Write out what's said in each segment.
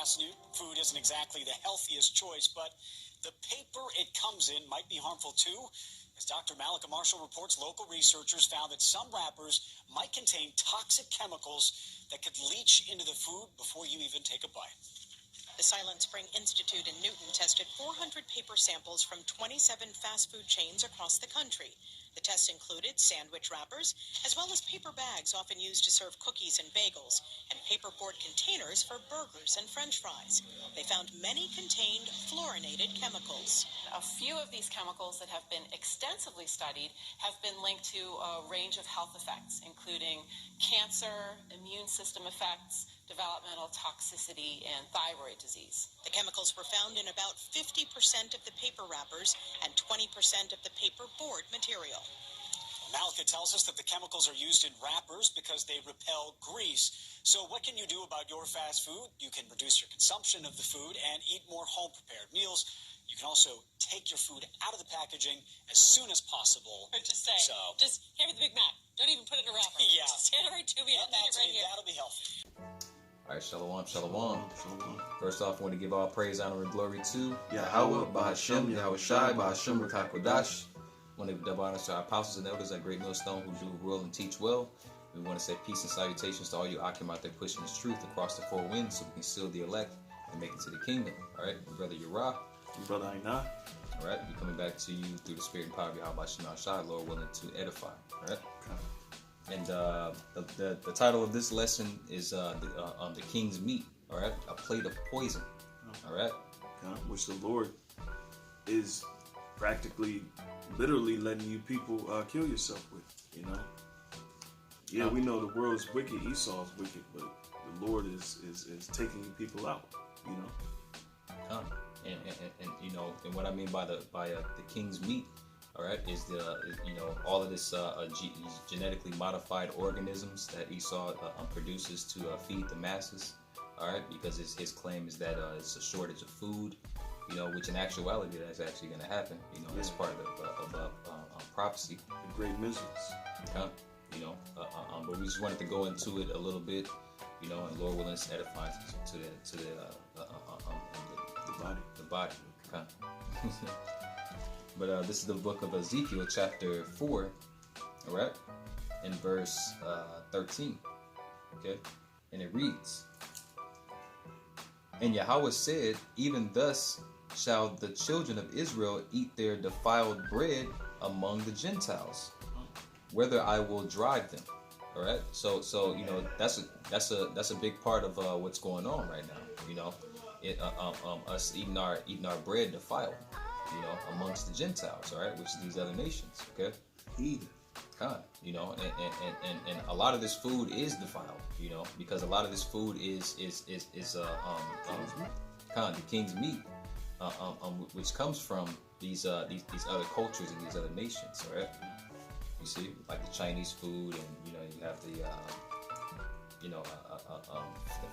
Food isn't exactly the healthiest choice, but the paper it comes in might be harmful too. As Dr. Malika Marshall reports, local researchers found that some wrappers might contain toxic chemicals that could leach into the food before you even take a bite. The Silent Spring Institute in Newton tested 400 paper samples from 27 fast food chains across the country. The tests included sandwich wrappers, as well as paper bags often used to serve cookies and bagels, and paperboard containers for burgers and French fries. They found many contained fluorinated chemicals. A few of these chemicals that have been extensively studied have been linked to a range of health effects, including cancer, immune system effects, developmental toxicity, and thyroid disease. The chemicals were found in about 50% of the paper wrappers and 20% of the paper board material. Malika tells us that the chemicals are used in wrappers because they repel grease. So what can you do about your fast food? You can reduce your consumption of the food and eat more home-prepared meals. You can also take your food out of the packaging as soon as possible. Or just say, just hand me the Big Mac. Don't even put it in a wrapper. Yeah. Just hand it right to me. I'll eat it right here. That'll be healthy. All right, shalom, shalom. First off, I want to give all praise, honor, and glory to Yahweh, Bahashem, Yahweh Shai, Bahashem, Rakakodash. I want to give double honors to our apostles and elders at Great Millstone who do rule and teach well. We want to say peace and salutations to all you Akim out there pushing this truth across the four winds so we can seal the elect and make it to the kingdom. All right, brother Yerah. Brother Aina. All right, we're coming back to you through the spirit and power of Yahweh Shai, Lord willing to edify. All right. Okay. And the title of this lesson is the King's Meat. All right, a plate of poison. All right, which the Lord is practically, literally letting you people kill yourself with. You know. Yeah, we know the world's wicked. Esau's wicked, but the Lord is taking you people out. You know. And you know, and what I mean by the King's Meat. All right, is all of this genetically modified organisms that Esau produces to feed the masses. All right, because his claim is that it's a shortage of food. You know, which in actuality that's actually going to happen. You know, it's part of prophecy. The great miseries. You know, but we just wanted to go into it a little bit. You know, and Lord willing, edify to the body. Okay. But this is the book of Ezekiel, chapter 4, all right, in verse 13, okay, and it reads, "And Yahweh said, even thus shall the children of Israel eat their defiled bread among the Gentiles, whether I will drive them." All right, so you know that's a big part of what's going on right now. You know, us eating our bread defiled. You know, amongst the Gentiles, all right, which is these other nations, okay? You know, and a lot of this food is defiled, you know, because a lot of this food is the King's Meat, which comes from these other cultures and these other nations, all right? You see, like the Chinese food, and you know, you have the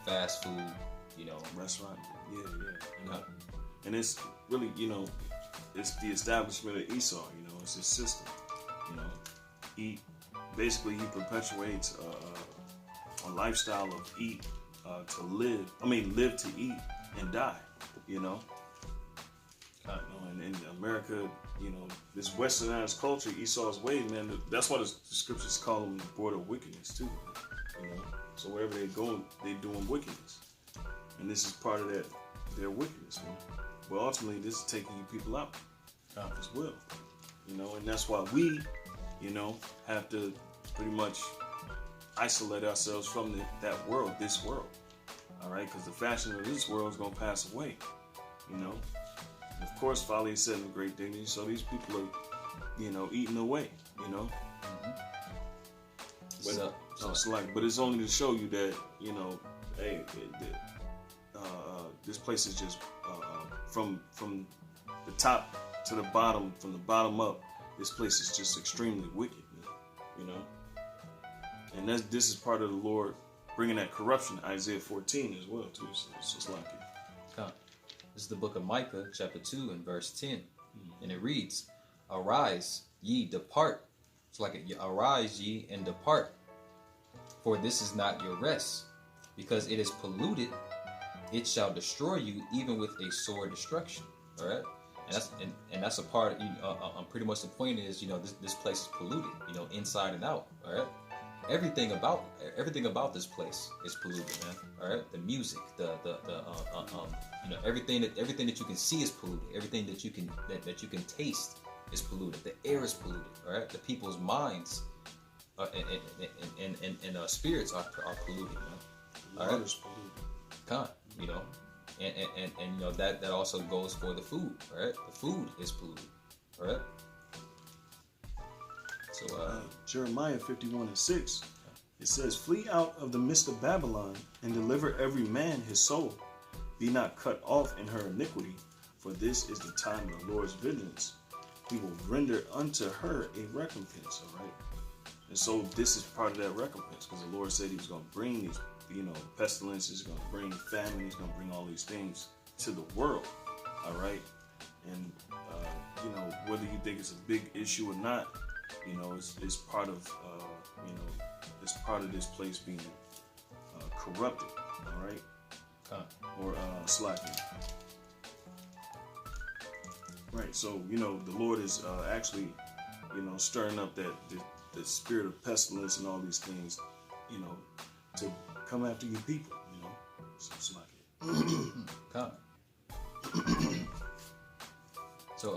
fast food, you know, restaurant, yeah. You know? And it's really, you know. It's the establishment of Esau, you know, it's his system, you know. He perpetuates a lifestyle of live to eat and die, you know. And in America, you know, this westernized culture, Esau's way, man, that's why the scriptures call them the border of wickedness too, you know. So wherever they go, they're doing wickedness. And this is part of their wickedness, man. But ultimately, this is taking you people out as well, you know, and that's why we, you know, have to pretty much isolate ourselves from that world, this world, all right, because the fashion of this world is going to pass away, you know. And of course, folly is set in great dignity, so these people are, you know, eating away, you know. But it's only to show you that, you know, hey, this place is just from the top to the bottom, from the bottom up, this place is just extremely wicked, you know. And this is part of the Lord bringing that corruption, Isaiah 14 as well too. So it's just like it. This is the book of Micah, chapter 2, and verse 10, and it reads, "Arise, ye depart." It's like arise ye and depart, for this is not your rest, because it is polluted it shall destroy you even with a sore destruction. All right. And that's a part. Pretty much the point is, this place is polluted, inside and out. All right. Everything about this place is polluted, man. All right. The music, everything that you can see is polluted. Everything that you can taste is polluted. The air is polluted. All right. The people's minds and spirits are polluted, man. All right. Polluted. And that also goes for the food. All right. The food is polluted. All right. So Jeremiah 51:6, it says, "Flee out of the midst of Babylon, and deliver every man his soul. Be not cut off in her iniquity, for this is the time of the Lord's vengeance. He will render unto her a recompense." All right. And so this is part of that recompense, because the Lord said He was going to bring these, pestilences, going to bring famine, He's going to bring all these things to the world. All right. And whether you think it's a big issue or not, it's part of it's part of this place being corrupted, all right, or slacking, right? So the Lord is actually stirring up that the spirit of pestilence and all these things, to come after you people, so slacking. So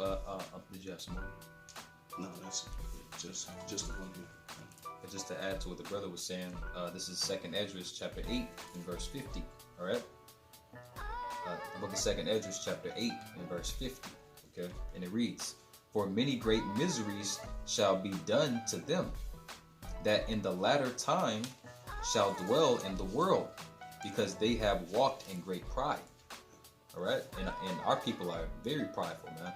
did you have some more? No, that's just the one here. But just to add to what the brother was saying, this is 2nd Esdras chapter 8 and verse 50. All right. The book of 2nd Esdras chapter 8 and verse 50. Okay, and it reads, "For many great miseries shall be done to them, that in the latter time shall dwell in the world, because they have walked in great pride." All right, and our people are very prideful, man.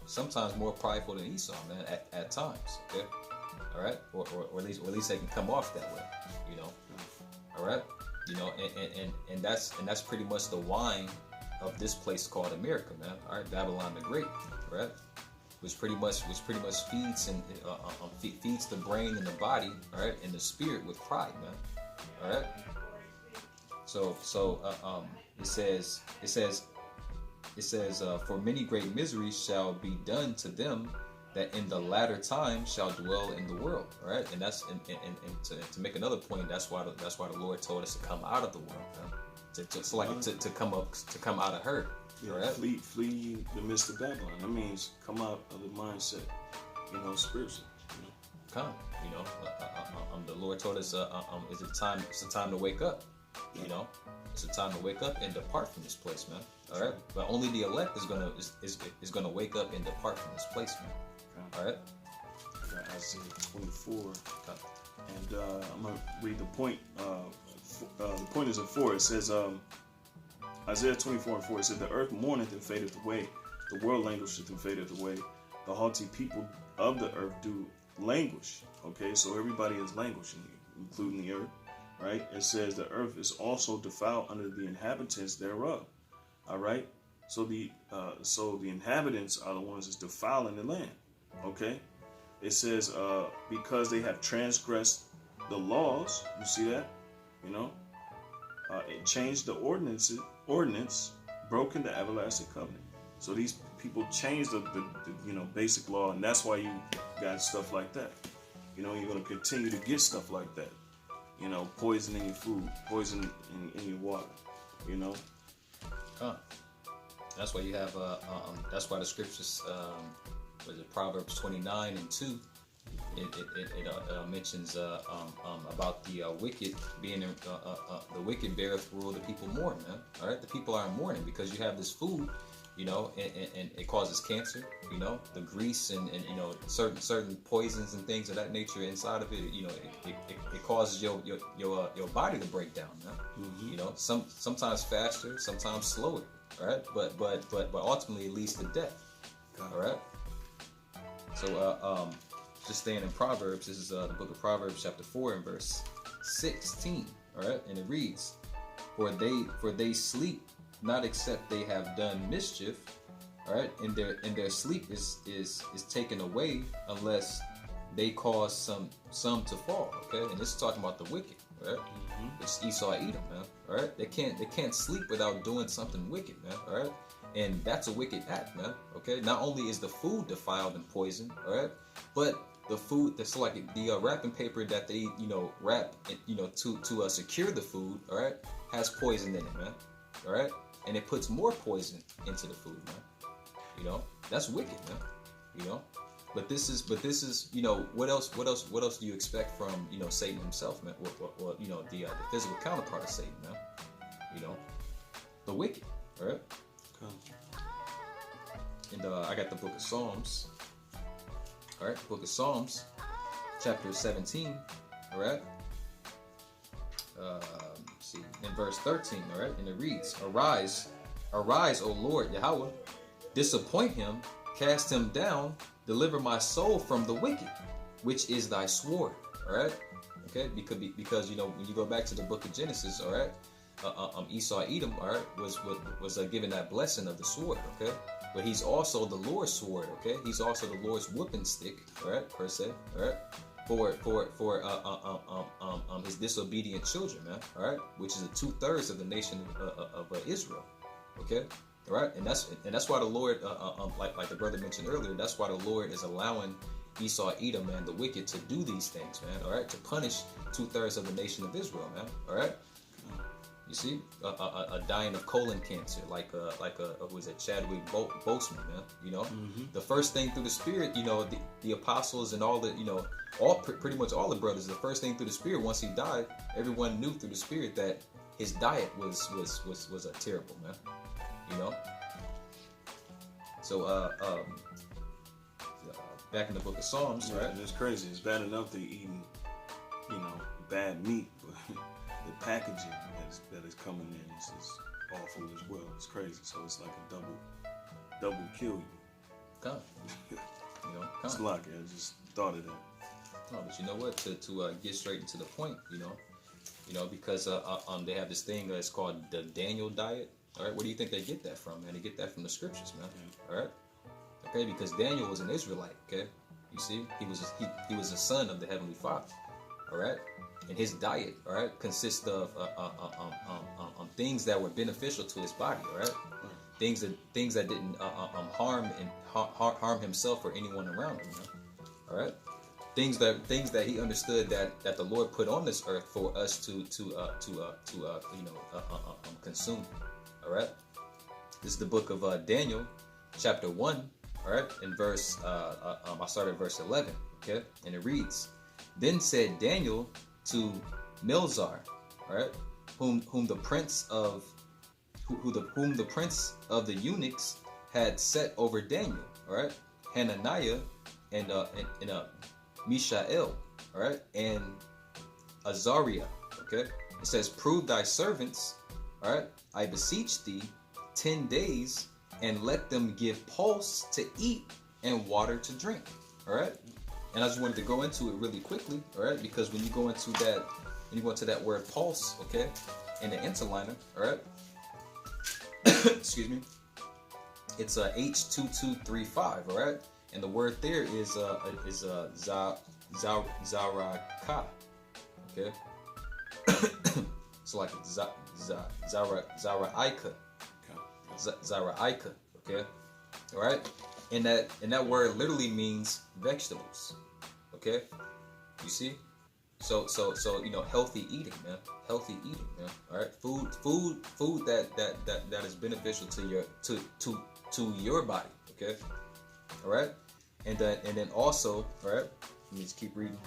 Sometimes more prideful than Esau, man. At times, okay. All right, or at least they can come off that way, All right, and that's pretty much the wine of this place called America, man. All right, Babylon the Great, right? Which pretty much feeds and feeds the brain and the body, all right, and the spirit with pride, man. All right. So it says, "For many great miseries shall be done to them, that in the latter time shall dwell in the world." All right, and that's and to make another point, that's why the Lord told us to come out of the world, man? to come out of her. Yeah, all right? Flee the midst of Babylon. That means come out of the mindset, spiritually. Come, the Lord told us, it's a time to wake up. It's a time to wake up and depart from this place, man. All right, but only the elect is gonna wake up and depart from this place, man. Okay. All right. I got Isaiah 24, and I'm gonna read the point. The point is in 4. It says, Isaiah 24:4. It said, "The earth mourneth and fadeth away; the world languisheth and fadeth away. The haughty people of the earth do languish." Okay, so everybody is languishing, including the earth. Right? It says the earth is also defiled under the inhabitants thereof. All right. So the inhabitants are the ones that's defiling the land. Okay. It says because they have transgressed the laws. You see that? It changed the ordinance, broken the everlasting covenant. So these people changed the basic law, and that's why you got stuff like that. You're going to continue to get stuff like that. Poison in your food, poison in your water, That's why you have, that's why the scriptures, Proverbs 29:2, it mentions about the wicked being, the wicked beareth rule, the people mourn, man. All right, the people are mourning because you have this food, and it causes cancer, the grease and certain poisons and things of that nature inside of it, it causes your body to break down, man. Mm-hmm. Sometimes faster, sometimes slower, all right, but ultimately it leads to death. All right. So just staying in Proverbs, this is the book of Proverbs chapter 4 and verse 16, all right, and it reads, for they sleep not except they have done mischief, all right, and their sleep is taken away unless they cause some to fall, okay, and this is talking about the wicked, right? It's Esau, Edom, man. All right, they can't sleep without doing something wicked, man. All right, and that's a wicked act, man. Okay, not only is the food defiled and poisoned, all right, but the food that's like the wrapping paper that they wrap to secure the food, all right, has poison in it, man. All right, and it puts more poison into the food, man. You know, that's wicked, man. You know, but this is what else do you expect from Satan himself, man? Or the physical counterpart of Satan, man. You know, the wicked, all right. And I got the Book of Psalms. All right, Book of Psalms, chapter 17. All right. Let's see, in verse 13. All right, and it reads, "Arise, arise, O Lord Yahweh, disappoint him, cast him down, deliver my soul from the wicked, which is thy sword." All right. Okay, because when you go back to the book of Genesis, all right, Esau, Edom, all right, was given that blessing of the sword. Okay. But he's also the Lord's sword, okay? He's also the Lord's whooping stick, all right, per se, all right, for his disobedient children, man, all right, which is 2/3 of the nation of Israel, okay, all right, and that's why the Lord, like the brother mentioned earlier, that's why the Lord is allowing Esau, Edom, man, the wicked, to do these things, man, all right, to punish 2/3 of the nation of Israel, man, all right. You see, a dying of colon cancer, like who was it, Chadwick Boseman, man. You know, the first thing through the Spirit, the apostles and all the, pretty much all the brothers, the first thing through the Spirit, once he died, everyone knew through the Spirit that his diet was a terrible, man. You know. So back in the book of Psalms, right? And it's crazy. It's bad enough they're eating, bad meat, but the packaging that is coming in is awful as well. It's crazy. So it's like a double kill you. Come. It's a lot. I just thought of that. No, but you know what? To get straight into the point, because they have this thing that's called the Daniel diet. All right, where do you think they get that from, man? They get that from the scriptures, man. All right, okay, because Daniel was an Israelite. Okay, you see, he was a son of the Heavenly Father. All right. And his diet, all right, consists of things that were beneficial to his body, all right, things that didn't harm himself or anyone around him, all right, things that he understood that the Lord put on this earth for us to consume, all right. This is the book of Daniel, chapter 1, all right, in verse I started at verse 11, okay, and it reads, "Then said Daniel to Melzar, all right, whom the prince of the eunuchs had set over Daniel, all right, Hananiah and Mishael, all right, and Azariah, okay. It says, "Prove thy servants, all right, I beseech thee, 10 days, and let them give pulse to eat and water to drink," all right. And I just wanted to go into it really quickly, all right? Because when you go into that word pulse, okay, in the interliner, all right? Excuse me. It's H2235, all right? And the word there is zaraka, okay? So like Zaraika, okay? All right? And that word literally means vegetables. Okay? You see? So healthy eating, man. Healthy eating, man. All right? Food that is beneficial to your body, okay? All right? And then also, all right? Let me just keep reading.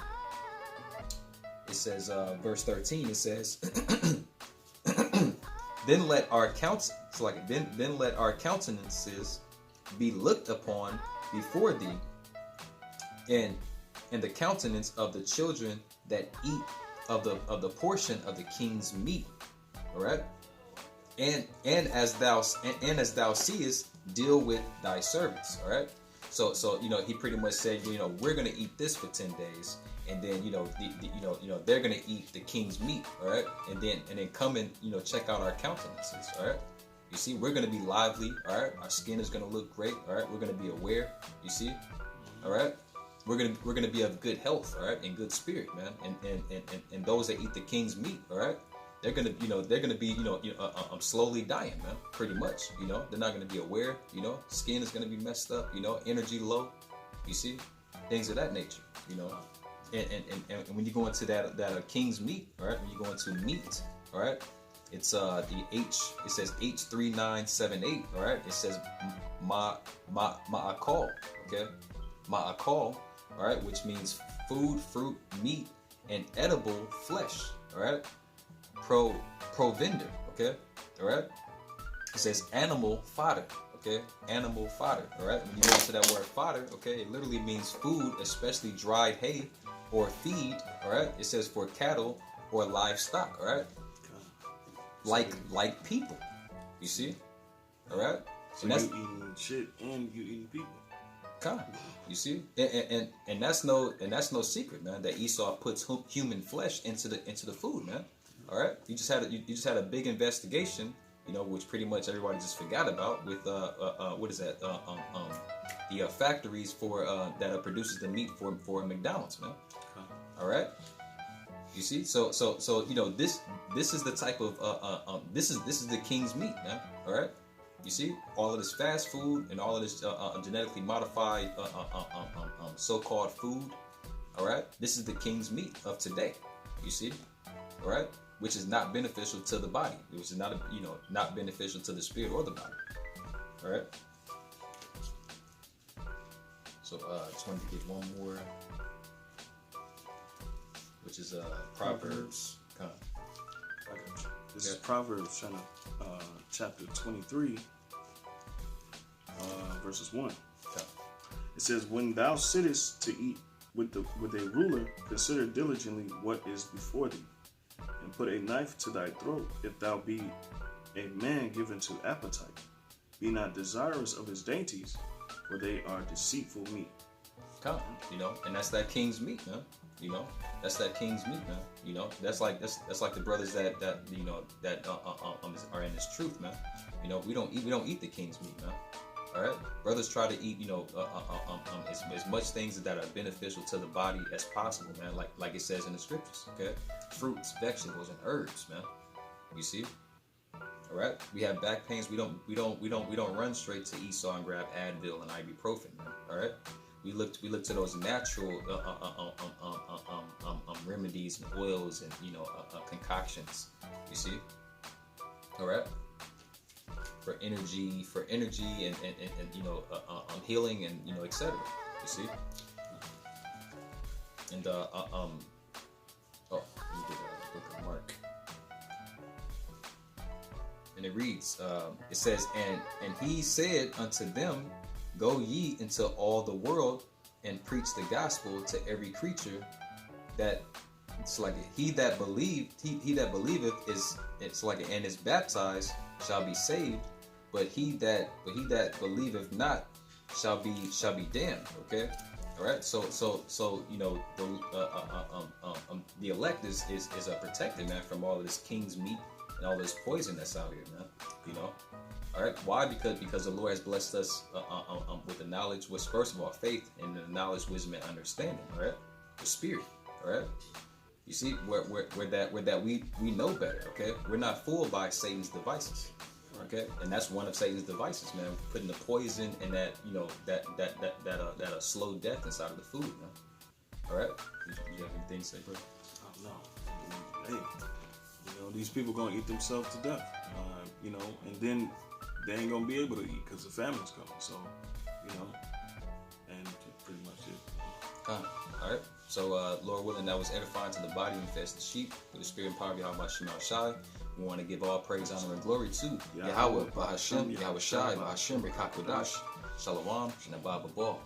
It says verse 13, it says then let our countenances be looked upon before thee, and the countenance of the children that eat of the portion of the king's meat. All right, and as thou seest, deal with thy servants. All right, so he pretty much said, we're gonna eat this for 10 days, and then they're gonna eat the king's meat. All right, and then come and check out our countenances. All right. You see, we're going to be lively, all right? Our skin is going to look great, all right? We're going to be aware, you see, all right? we're gonna be of good health, all right, and good spirit, man. And those that eat the king's meat, all right, they're gonna be slowly dying, man. Pretty much, they're not gonna be aware, skin is gonna be messed up, energy low, you see, things of that nature, And when you go into that king's meat, all right, when you go into meat, all right, it's it says H3978, all right, it says ma'akal, okay, ma'akal, all right, which means food, fruit, meat, and edible flesh, all right, provender, okay, all right, it says animal fodder, okay, animal fodder, all right, when you go into that word fodder, okay, it literally means food, especially dried hay or feed, all right, it says for cattle or livestock, all right, like people, you see, all right, so you eating shit and you eating people. You see, and that's no secret, man. That Esau puts human flesh into the food, man. All right, you just had a big investigation, which pretty much everybody just forgot about with what is that? The factories for that produces the meat for McDonald's, man. All right, you see, so this is the type of this is the king's meat, man. All right. You see, all of this fast food and all of this genetically modified so-called food, all right? This is the king's meat of today, you see, all right? Which is not beneficial to the body. Which is not, not beneficial to the spirit or the body, all right? So I just wanted to get one more, which is Proverbs. This is Proverbs chapter 23, verses 1. Okay. It says, "When thou sittest to eat with a ruler, consider diligently what is before thee, and put a knife to thy throat, if thou be a man given to appetite. Be not desirous of his dainties, for they are deceitful meat." And that's that king's meat, man. That's that king's meat, man. That's like the brothers that are in this truth, man. We don't eat the king's meat, man. All right, brothers try to eat, as much things that are beneficial to the body as possible, man. Like it says in the scriptures, okay? Fruits, vegetables, and herbs, man. You see? All right. We have back pains. We don't run straight to Esau and grab Advil and ibuprofen, man. All right. We look to those natural remedies and oils and concoctions. You see, all right, for energy and healing and etc. You see, and let me get a book of Mark, and it reads, it says, and he said unto them, "Go ye into all the world and preach the gospel to every creature. That it's like he that believeth and is baptized shall be saved, but he that believeth not shall be damned." Okay, all right. So the elect is protected, man, from all of this king's meat and all this poison that's out here, man. All right. Why? Because the Lord has blessed us with the knowledge, was first of all faith, and the knowledge, wisdom, and understanding. All right. The spirit. All right. You see, where that we know better. Okay. We're not fooled by Satan's devices. Okay. And that's one of Satan's devices, man. Putting the poison and that that slow death inside of the food, man. All right. You have anything to say, bro? Oh no. Hey, these people gonna eat themselves to death. And then they ain't gonna be able to eat because the famine's coming. So, and pretty much it. All right. So, Lord willing, that was edifying to the body and feds the sheep. With the spirit and power of Yahweh Shema Shai. We want to give all praise, honor, and glory to Yahweh, Bahashem, Yahweh Shai, Bahashem, Rekakodash, Shalom, and Abba Ball.